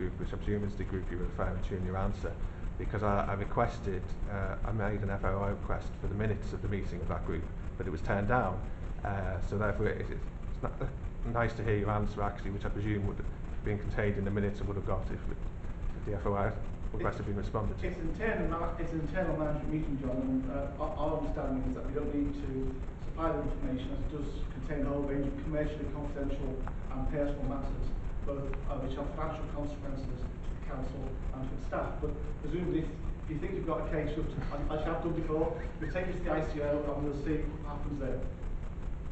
group, which I presume is the group you're referring to in your answer, because I requested, I made an FOI request for the minutes of the meeting of that group, but it was turned down. So therefore, it's not nice to hear your answer actually, which I presume would have been contained in the minutes and would have got if the FOI request had been responded to. It's an internal management meeting, John, and our understanding is that we don't need to supply the information, as it does contain a whole range of commercially confidential and personal matters, both which have financial consequences to the council and to its staff. But presumably, if you think you've got a case, as you have done before, we'll take it to the ICO and we'll see what happens there.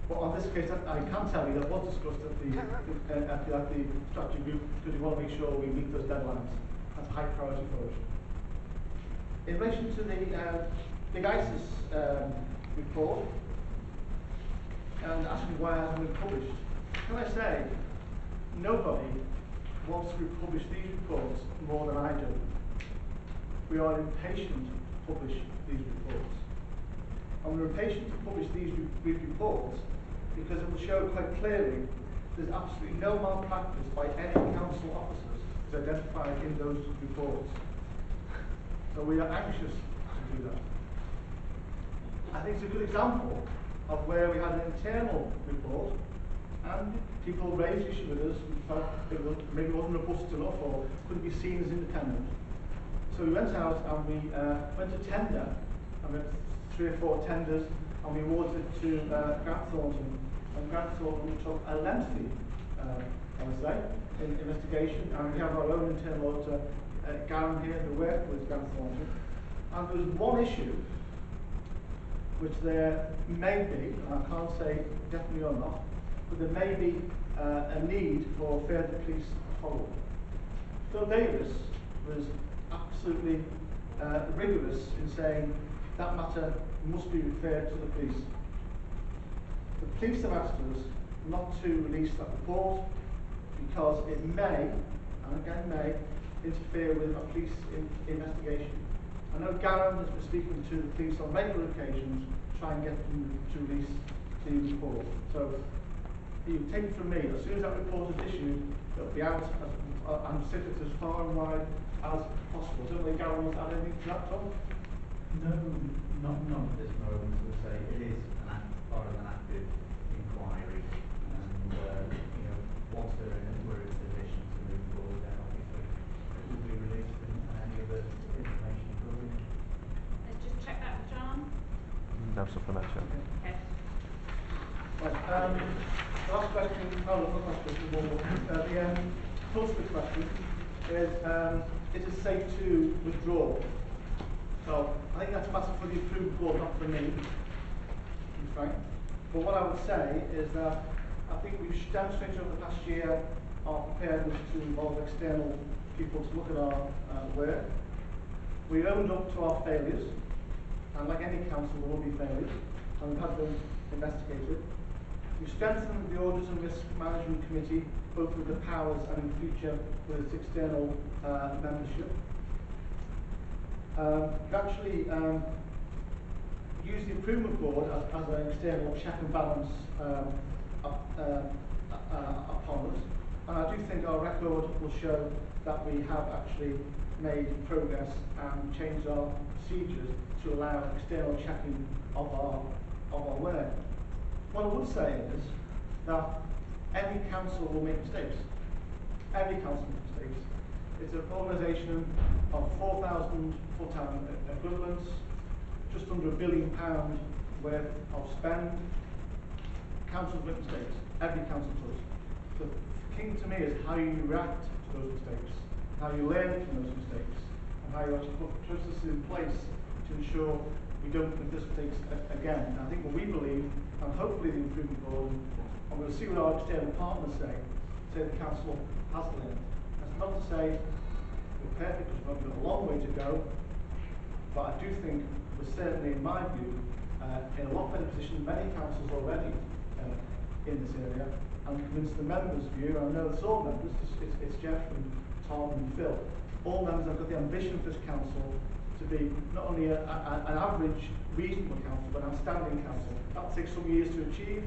But on this case, I can tell you that was discussed at the strategy group, because we want to make sure we meet those deadlines. That's a high priority for us. In relation to the big ISIS report, and asking why it hasn't been published, can I say, nobody wants to publish these reports more than I do. We are impatient to publish these reports. And we're impatient to publish these reports because it will show quite clearly there's absolutely no malpractice by any council officers as identified in those reports. So we are anxious to do that. I think it's a good example of where we had an internal report and people raised issues with us and felt it maybe wasn't robust enough or couldn't be seen as independent. So we went out and we went to tender, and we had 3 or 4 tenders, and we awarded it to Grant Thornton. And Grant Thornton took a lengthy, I would say, investigation, and we have our own internal auditor, Garen here, who worked with Grant Thornton. And there was one issue which there may be, and I can't say definitely or not, but there may be a need for further police follow-up. Phil Davis was absolutely rigorous in saying that matter must be referred to the police. The police have asked us not to release that report because it may, and again may, interfere with a police investigation. I know Garen has been speaking to the police on regular occasions to try and get them to release the report. So you take it from me, as soon as that report is issued, it'll be out and distributed as far and wide as possible. Don't think Garen wants to add anything to that, Tom? No, not at this moment. As I say, it is part of an active inquiry, and once we're in a position to move forward, then obviously it will be released and any other information will be. Let's just check that with John. No supplementary. Okay. Right, the last question, not question, the closer question is it safe to withdraw? So I think that's a matter for the approved board, not for me, to be frank. But what I would say is that I think we've demonstrated over the past year our preparedness to involve external people to look at our work. We owned up to our failures, and like any council there will be failures, and we've had them investigated. We've strengthened the Audit and Risk Management Committee, both with the powers and in the future with its external membership. We've actually used the Improvement Board as an external check and balance upon us. And I do think our record will show that we have actually made progress and changed our procedures to allow external checking of our work. What I would say is that every council will make mistakes. Every council makes mistakes. It's an organisation of 4,000 full-time equivalents, just under £1 billion worth of spend. Councils make mistakes. Every council does. The key to me is how you react to those mistakes, how you learn from those mistakes, and how you actually put processes in place to ensure we don't make those mistakes again. And I think what we believe, and hopefully the Improvement Board, and we'll see what our external partners say the council has learned. That's not to say we're perfect, because we've got a long way to go, but I do think we're certainly, in my view, in a lot better position than many councils already in this area. I'm convinced the members' view, and I know it's all members, it's Jeff and Tom and Phil, all members have got the ambition for this council to be not only an average, reasonable council, but an outstanding council. That takes some years to achieve.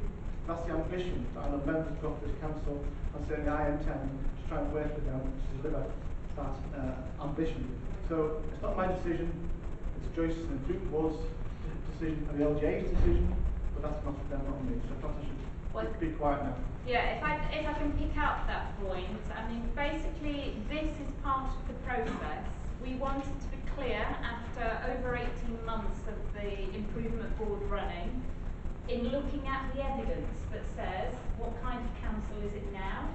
That's the ambition that I know members have got for this council, and certainly I intend to try and work with them to deliver ambition. So it's not my decision, it's Joyce's and Improvement Board's decision and the LGA's decision, but that's not for them, not me. So perhaps I should be quiet now. Yeah, if I can pick up that point, I mean, basically this is part of the process. We wanted to be clear after over 18 months of the Improvement Board running, in looking at the evidence that says what kind of council is it now,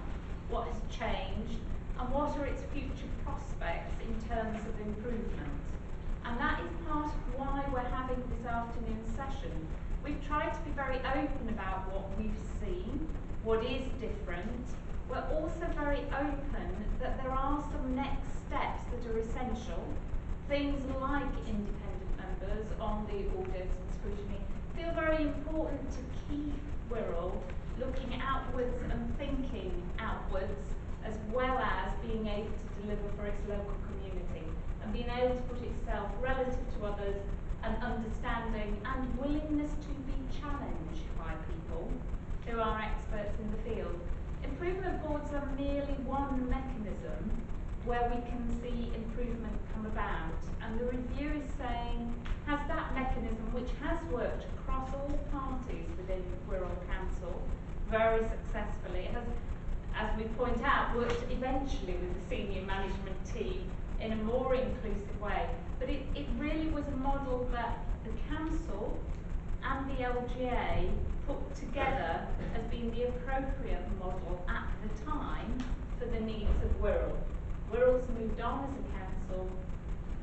what has changed, and what are its future prospects in terms of improvement. And that is part of why we're having this afternoon's session. We've tried to be very open about what we've seen, what is different. We're also very open that there are some next steps that are essential. Things like independent members on the audit and scrutiny feel very important to keep Wirral looking outwards and thinking outwards, as well as being able to deliver for its local community and being able to put itself relative to others and understanding and willingness to be challenged by people who are experts in the field. Improvement boards are merely one mechanism where we can see improvement come about, and the review is saying, has that mechanism, which has worked across all parties within Wirral Council very successfully, has, as we point out, worked eventually with the senior management team in a more inclusive way. But it really was a model that the council and the LGA put together as being the appropriate model at the time for the needs of Wirral. Wirral's moved on as a council.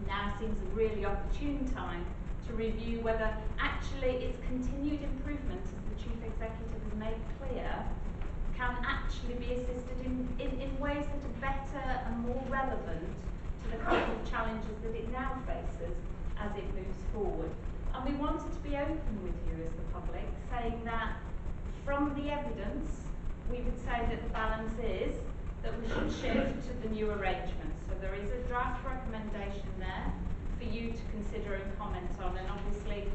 Now seems a really opportune time to review whether actually its continued improvement, as the Chief Executive has made clear, can actually be assisted in ways that are better and more relevant to the kind of challenges that it now faces as it moves forward. And we wanted to be open with you as the public, saying that from the evidence, we would say that the balance is that we should shift to the new arrangements. So there is a draft recommendation there for you to consider and comment on, and obviously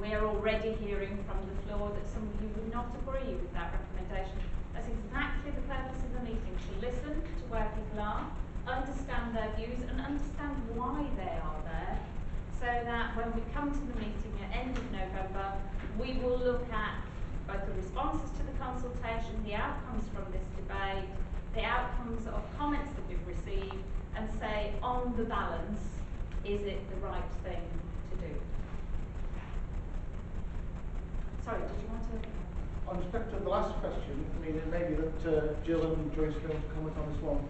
we're already hearing from the floor that some of you would not agree with that recommendation. That's exactly the purpose of the meeting, to listen to where people are, understand their views and understand why they are there, so that when we come to the meeting at end of November, we will look at both the responses to the consultation, the outcomes from this debate, the outcomes of comments that we've received, and say, on the balance, is it the right thing to do? Sorry, did you want to? On respect to the last question, I mean, it may be that Jill and Joyce are going to comment on this one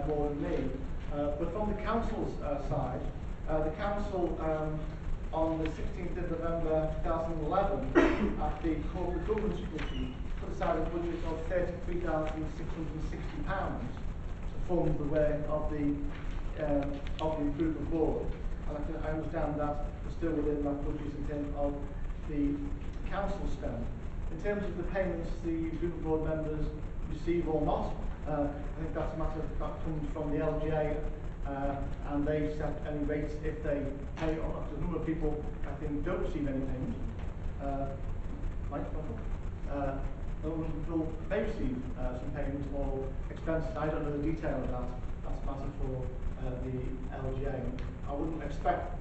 more than me, but from the council's side, the council on the 16th of November 2011 at the corporate governance committee put aside a budget of £33,660 to fund the work of the improvement board, and I understand that we're still within that budget in terms of the council spend. In terms of the payments the improvement board members receive or not, I think that's a matter that comes from the LGA, and they set any rates if they pay. Up to a number of people, I think, don't receive any payment. Those people may receive some payments or expenses. I don't know the detail of that. That's a matter for the LGA. I wouldn't expect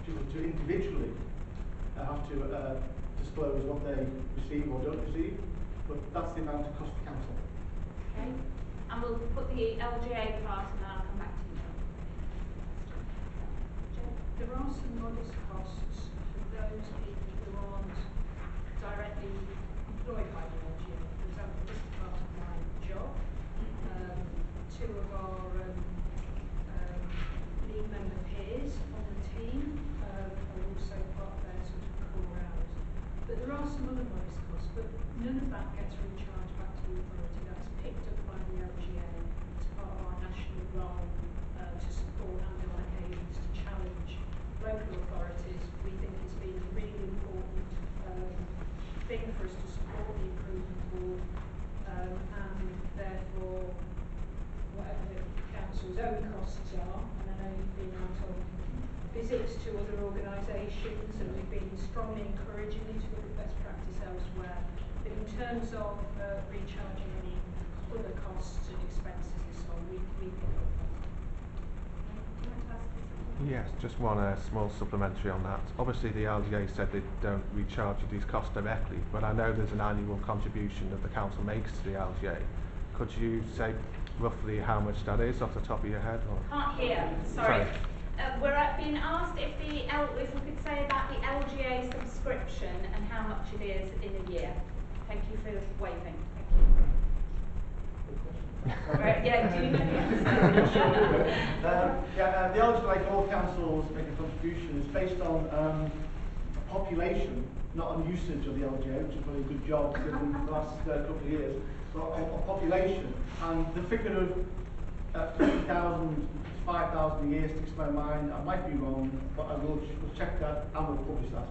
people to individually have to disclose what they receive or don't receive, but that's the amount it costs the council. Okay, and we'll put the LGA part and then I'll come back to you. There are some modest costs for those people who aren't directly employed by the LGA. For example, this is part of my job. Two of our lead member peers on the team are also part of their sort of core hours. But there are some other modest costs, but none of that gets recharged back to the authority. That's picked up by the LGA as part of our national role to support and on occasions to challenge local authorities. We think it's been a really important thing for us to support the improvement board, and therefore whatever the council's own costs are, and I know you've been out on visits to other organisations and we've been strongly encouraging you to look at best practice elsewhere, but in terms of recharging any other costs and expenses and so on, we pick up on that. Yes, just one small supplementary on that. Obviously the LGA said they don't recharge you these costs directly, but I know there's an annual contribution that the council makes to the LGA. Could you say roughly how much that is off the top of your head? Or? Can't hear, sorry. We're being asked if if we could say about the LGA subscription and how much it is in a year. Thank you for waving. Thank you. Right, yeah, do you know the answer? The LGA, like all councils, make a contribution. It's based on population, not on usage of the LGA, which is probably a good job given the last couple of years, but on population. And the figure of 50,000, 5,000 a year sticks to my mind. I might be wrong, but I will check that and we'll publish that.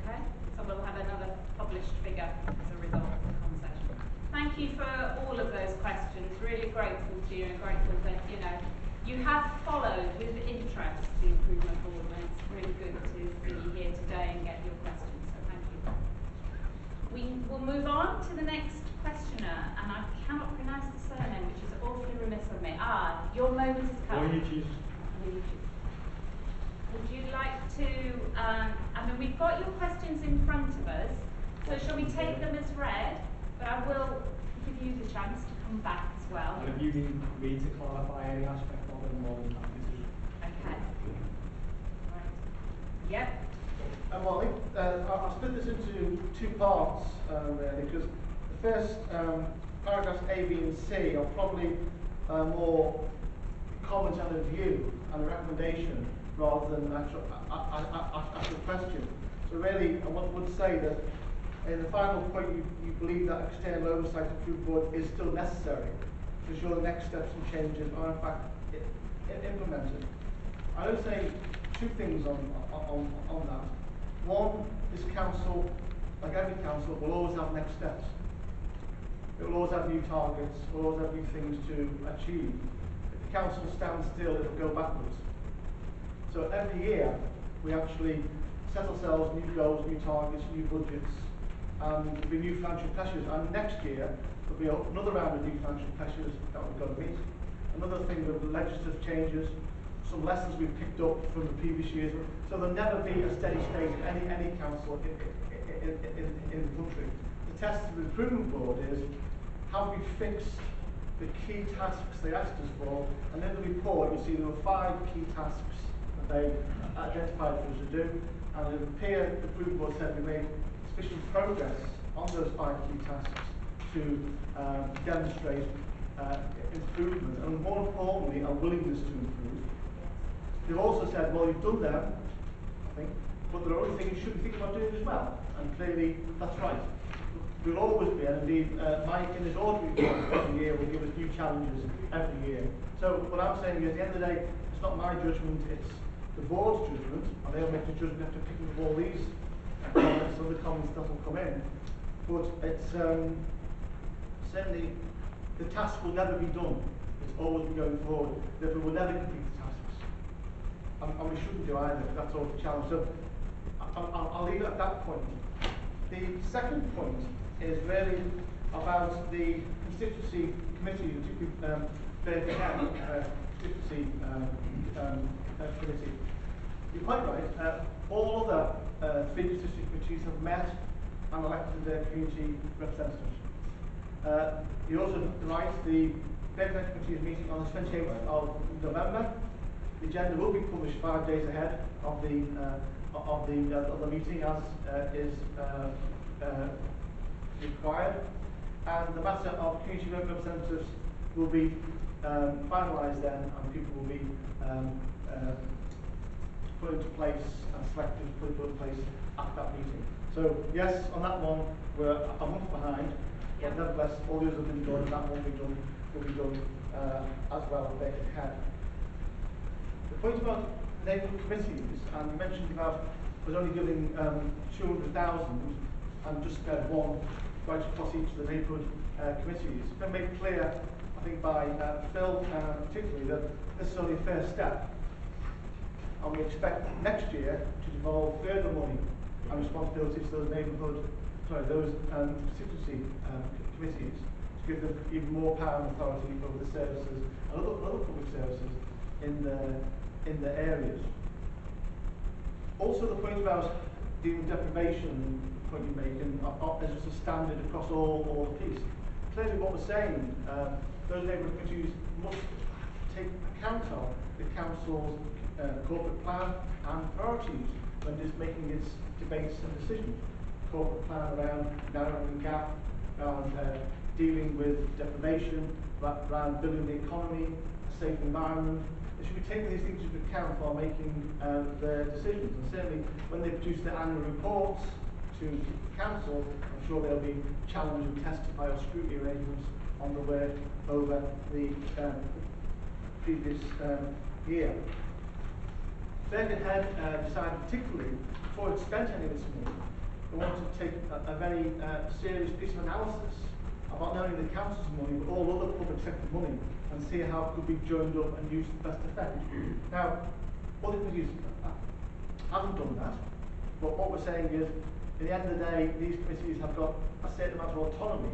Okay, so we'll have another published figure as a result of the conversation. Thank you for all of those questions. Really grateful to you and grateful that you have followed with interest the improvement board, and it's really good to see you here today and get your questions. So thank you. We will move on to the next questioner, and I cannot pronounce the surname, which is awfully remiss of me. Your moment has come. Would you like to, we've got your questions in front of us, so shall we take them as read? But I will give you the chance to come back as well. And if you need me to clarify any aspect of it, more than happy to. Okay. Right. Yep. Well, I think I'll split this into two parts, really, because the first paragraphs A, B, and C are probably more comments and a view and a recommendation rather than an actual question. So really, I would say that in the final point, you believe that external oversight of Food Board is still necessary to ensure the next steps and changes are in fact implemented. I would say two things on that. One, this council, like every council, will always have next steps. It will always have new targets, will always have new things to achieve. If the council stands still, it will go backwards. So every year, we actually set ourselves new goals, new targets, new budgets, and there'll be new financial pressures. And next year, there'll be another round of new financial pressures that we've got to meet. Another thing with legislative changes, some lessons we've picked up from the previous years. So there'll never be a steady state in any council in the country. The test of the improvement board is, have we fixed the key tasks they asked us for? And in the report, you'll see there were 5 key tasks that they identified for us to do. And the peer improvement board said we made sufficient progress on those 5 key tasks to demonstrate improvement, and more importantly, a willingness to improve. They've also said, well, you've done them, I think, but there are other things you should be thinking about doing as well. And clearly, that's right. We'll always be, and indeed, Mike in his ordinary report every year will give us new challenges every year. So what I'm saying is, at the end of the day, it's not my judgment, it's the board's judgment, and they'll make the judgment after picking up all these comments, other comments that will come in. But it's certainly, the task will never be done. It's always be going forward. Therefore, we'll never complete the tasks. And we shouldn't do either. That's all the challenge. So I'll leave it at that point. The second point is really about the constituency committee, particularly constituency committee. You're quite right. All other 3 constituency committees have met and elected their community representatives. You're also right, the Birkenhead Committee is meeting on the 28th of November. The agenda will be published 5 days ahead of the meeting, as is required. And the matter of community representatives will be finalised then, and people will be put into place and selected, put in place at that meeting. So yes, on that one we're a month behind, but nevertheless all the others have been done, and that one will be done as well, day ahead. The point about neighbourhood committees, and you mentioned about was only giving 200,000 and just one right across each of the neighbourhood committees. It's been made clear, I think, by Phil particularly, that this is only a first step. And we expect next year to devolve further money and responsibilities to those constituency committees, to give them even more power and authority over the services and other public services in the in the areas. Also, the point about dealing with deprivation, the point you're making, is just a standard across all the piece. Clearly, what we're saying, those neighbourhood committees must take account of the council's corporate plan and priorities when just making its debates and decisions. Corporate plan around narrowing the gap, around dealing with deprivation, around building the economy, a safe environment. They should be taking these things into account while making their decisions. And certainly, when they produce their annual reports to council, I'm sure they'll be challenged and tested by our scrutiny arrangements on the work over the previous year. Birkenhead decided particularly, before it spent any of its money, they wanted to take a very serious piece of analysis about not only the council's money, but all other public sector money, and see how it could be joined up and used to the best effect. Now, other committees haven't done that, but what we're saying is, at the end of the day, these committees have got a certain amount of autonomy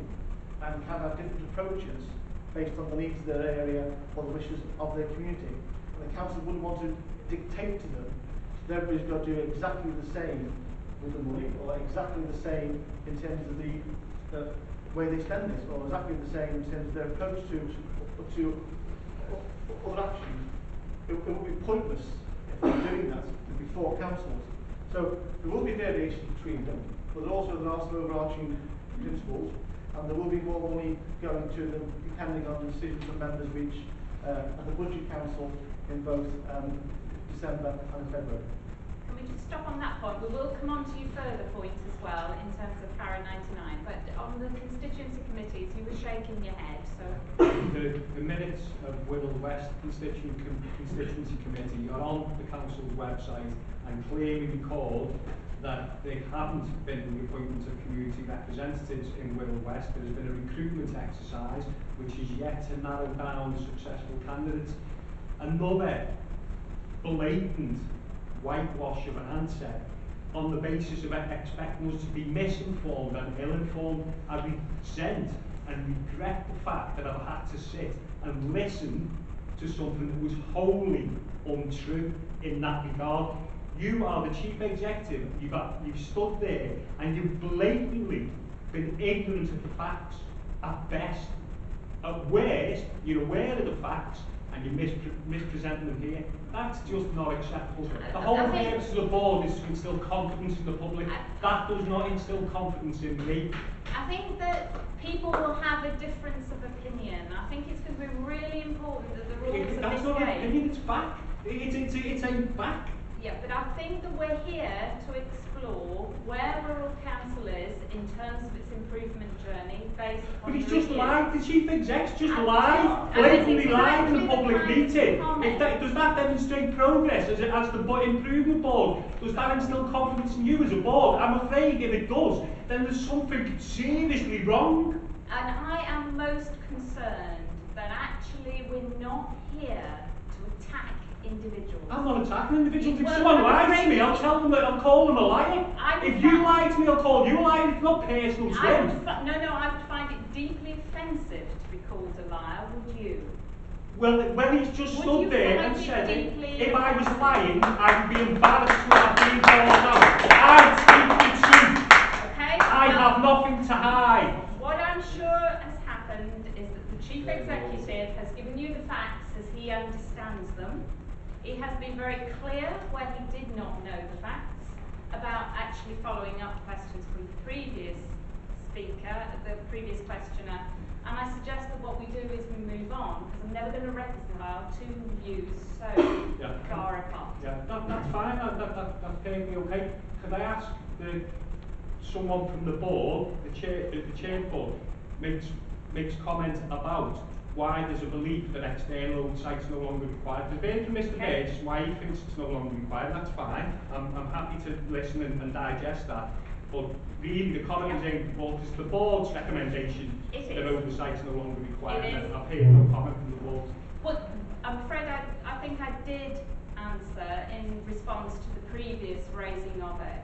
and can have different approaches based on the needs of their area or the wishes of their community. And the council wouldn't want to dictate to them that everybody's got to do exactly the same with the money, or exactly the same in terms of the way they spend this, or exactly the same in terms of their approach to other actions. It would be pointless if they were doing that before councils. So there will be variations between them, but also there are some overarching principles, and there will be more money going to them depending on the decisions that members reach at the Budget Council in both December and February. Can we just stop on that point? We will come on to your further points as well in terms of Para 99, but on the constituency committees, you were shaking your head, so... The minutes of Wirral West Constituency Committee are on the council's website and clearly record that there haven't been the appointment of community representatives in Wirral West. There has been a recruitment exercise which is yet to narrow down successful candidates. Another blatant whitewash of an answer on the basis of expecting us to be misinformed and ill-informed. I resent and regret the fact that I've had to sit and listen to something that was wholly untrue in that regard. You are the chief executive. You've stood there and you've blatantly been ignorant of the facts at best. At worst, you're aware of the facts and you mispresent them here. That's just not acceptable. The whole purpose of the board is to instill confidence in the public. That does not instill confidence in me. I think that people will have a difference of opinion. I think it's going to be really important that the rules of this game... That's not an opinion, it's fact. It's a fact. Yeah, but I think that we're here to explore where rural council is in terms of its improvement journey based on... But he's just lied, the chief exec's just lied, blatantly lied in a public meeting. Does that demonstrate progress as the improvement board? Does that instill confidence in you as a board? I'm afraid if it does, then there's something seriously wrong. And I am most concerned that actually we're not here to attack individuals. I'm not attacking individuals. If someone lies to me, I'll tell them that I'll call them a liar. If you lie to me, I'll call you a liar. It's not personal to him. I would find it deeply offensive to be called a liar, would you? Well, when he's just stood there and said it, if I was lying, I would be embarrassed to have been called out. I speak the truth. Okay, I have nothing to hide. What I'm sure has happened is that the chief executive has given you the facts as he understands them. He has been very clear where he did not know the facts about actually following up questions from the previous speaker, the previous questioner. And I suggest that what we do is we move on, because I'm never going to reconcile two views so far apart. Yeah, that's fine. That's perfectly okay. Could I ask someone from the board, the chair board, makes comment about why there's a belief that external sites no longer required. We've heard from Mr. Burgess why he thinks it's no longer required. That's fine. I'm happy to listen and digest that. But really, the comment is aimed towards the board's recommendation that oversight is no longer required. And I've heard no comment from the board. Well, I'm afraid I think I did answer in response to the previous raising of it.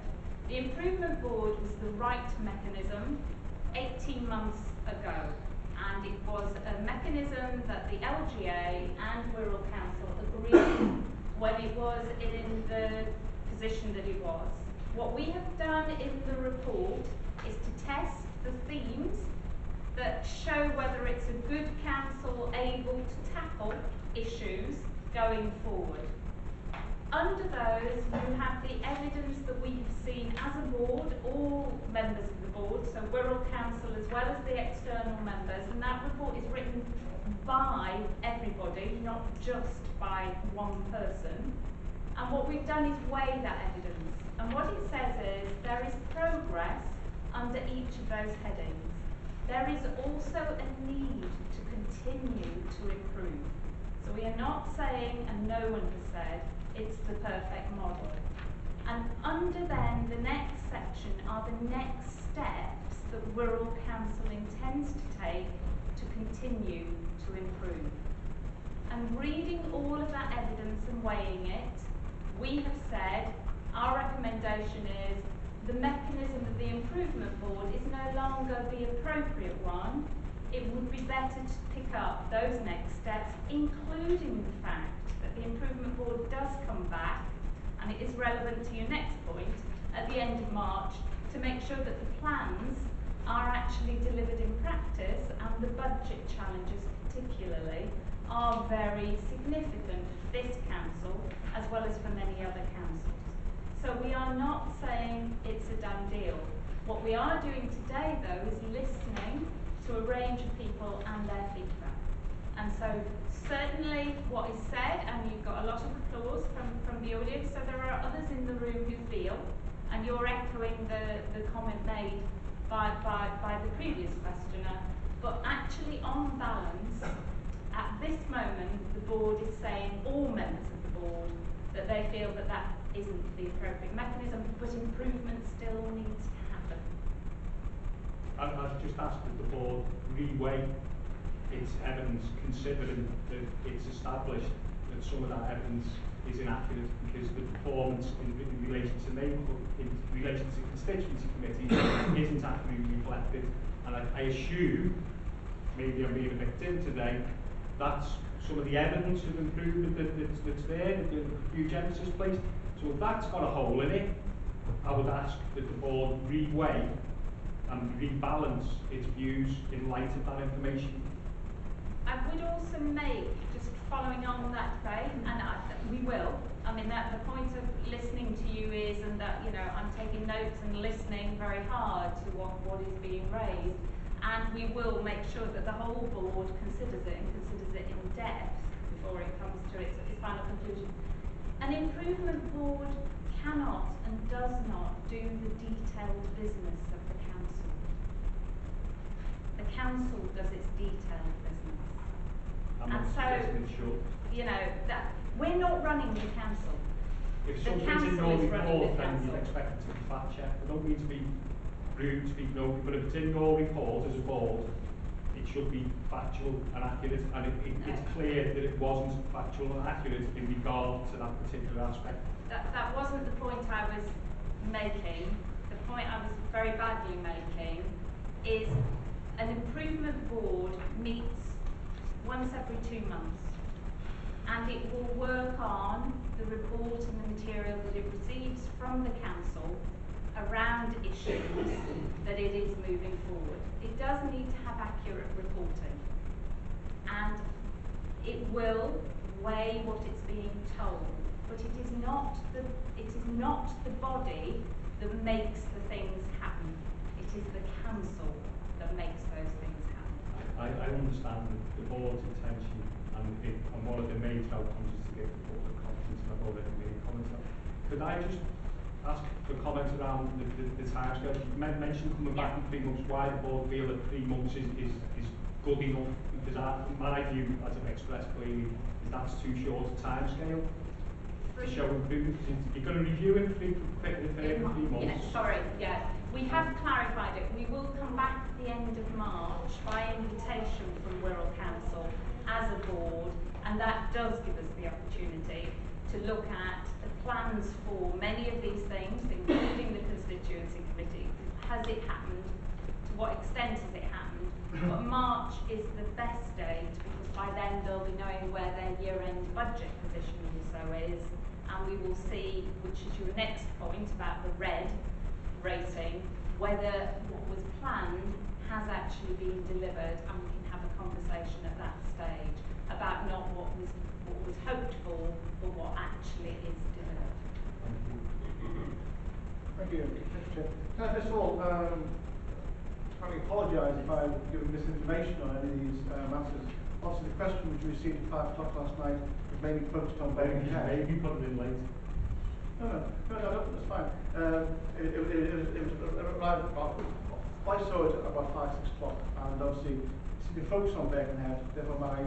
The improvement board was the right mechanism 18 months ago. And it was a mechanism that the LGA and Wirral Council agreed when was in the position that he was. What we have done in the report is to test the themes that show whether it's a good council able to tackle issues going forward. Under those, you have the evidence that we have seen as a board, all members of the board, so Wirral Council as well as the external members, and that report is written by everybody, not just by one person. And what we've done is weigh that evidence. And what it says is there is progress under each of those headings. There is also a need to continue to improve. So we are not saying, and no one has said, it's the perfect model. And under then, the next section are the next steps that Wirral Council intends to take to continue to improve. And reading all of that evidence and weighing it, we have said our recommendation is the mechanism of the improvement board is no longer the appropriate one. It would be better to pick up those next steps, including the fact that the improvement board does come back, and it is relevant to your next point, at the end of March, to make sure that the plans are actually delivered in practice, and the budget challenges particularly are very significant for this council as well as for many other councils. So we are not saying it's a done deal. What we are doing today though is listening to a range of people and their feedback. And so certainly what is said, and you've got a lot of applause from the audience, so there are others in the room who feel, and you're echoing the comment made by the previous questioner, but actually on balance, at this moment, the board is saying, all members of the board, that they feel that that isn't the appropriate mechanism, but improvement still needs to happen. I've just asked that the board reweigh its evidence, considering that it's established that some of that evidence is inaccurate because the performance in relation to neighbourhood, in relation to constituency committees isn't accurately reflected. And I assume, maybe I'm being a bit dim today, that's some of the evidence of improvement that's there, that the eugenesis placed. So if that's got a hole in it, I would ask that the board reweigh and rebalance its views in light of that information. I would also make, just following on that debate, and we will, I mean that the point of listening to you is, and that, you know, I'm taking notes and listening very hard to what is being raised, and we will make sure that the whole board considers it and considers it in depth before it comes to its final conclusion. An improvement board cannot and does not do the detailed business of the council. The council does its detailed business. And so, you know, that we're not running the council. If The something's in council your is running report, the then council. you'd expect it to be fact checked. I don't mean to be rude, speak no, but if it's in your report as a board, it should be factual and accurate, and it's clear that it wasn't factual and accurate in regard to that particular aspect. That wasn't the point I was making. The point I was very badly making is an improvement board meets once every 2 months, and it will work on the report and the material that it receives from the council around issues that it is moving forward. It does need to have accurate reporting, and it will weigh what it's being told, but it is not the body that makes the things happen. It is the council that makes those things happen. I understand the board's intention, and one of the major outcomes is to get the public confidence, and I've already made comments on that. Could I just ask for comments around the timescale? You mentioned coming back in 3 months. Why the board feel that 3 months is good enough? Because my view, as I've expressed clearly, is that's too short a timescale to show improvement. You're going to review it in 3 months. Yes, sorry, yeah. We have clarified it. We will come back at the end of March by invitation from Wirral Council as a board, and that does give us the opportunity to look at the plans for many of these things, including the constituency committee. Has it happened? To what extent has it happened? But March is the best date, because by then they'll be knowing where their year-end budget position also is, and we will see, which is your next point about the red rating, whether what was planned has actually been delivered, and we can have a conversation at that stage about not what was hoped for, but what actually is delivered. Thank you, Mr. Chair. Can I first of all, I apologise if I've given misinformation on any of these matters. Obviously, the question which we received at 5 o'clock last night was mainly focused on Birkenhead. Maybe put it in late. No, that's fine. It was arrived about, I saw it about 5, 6 o'clock, and obviously, it's been focused on Birkenhead, therefore my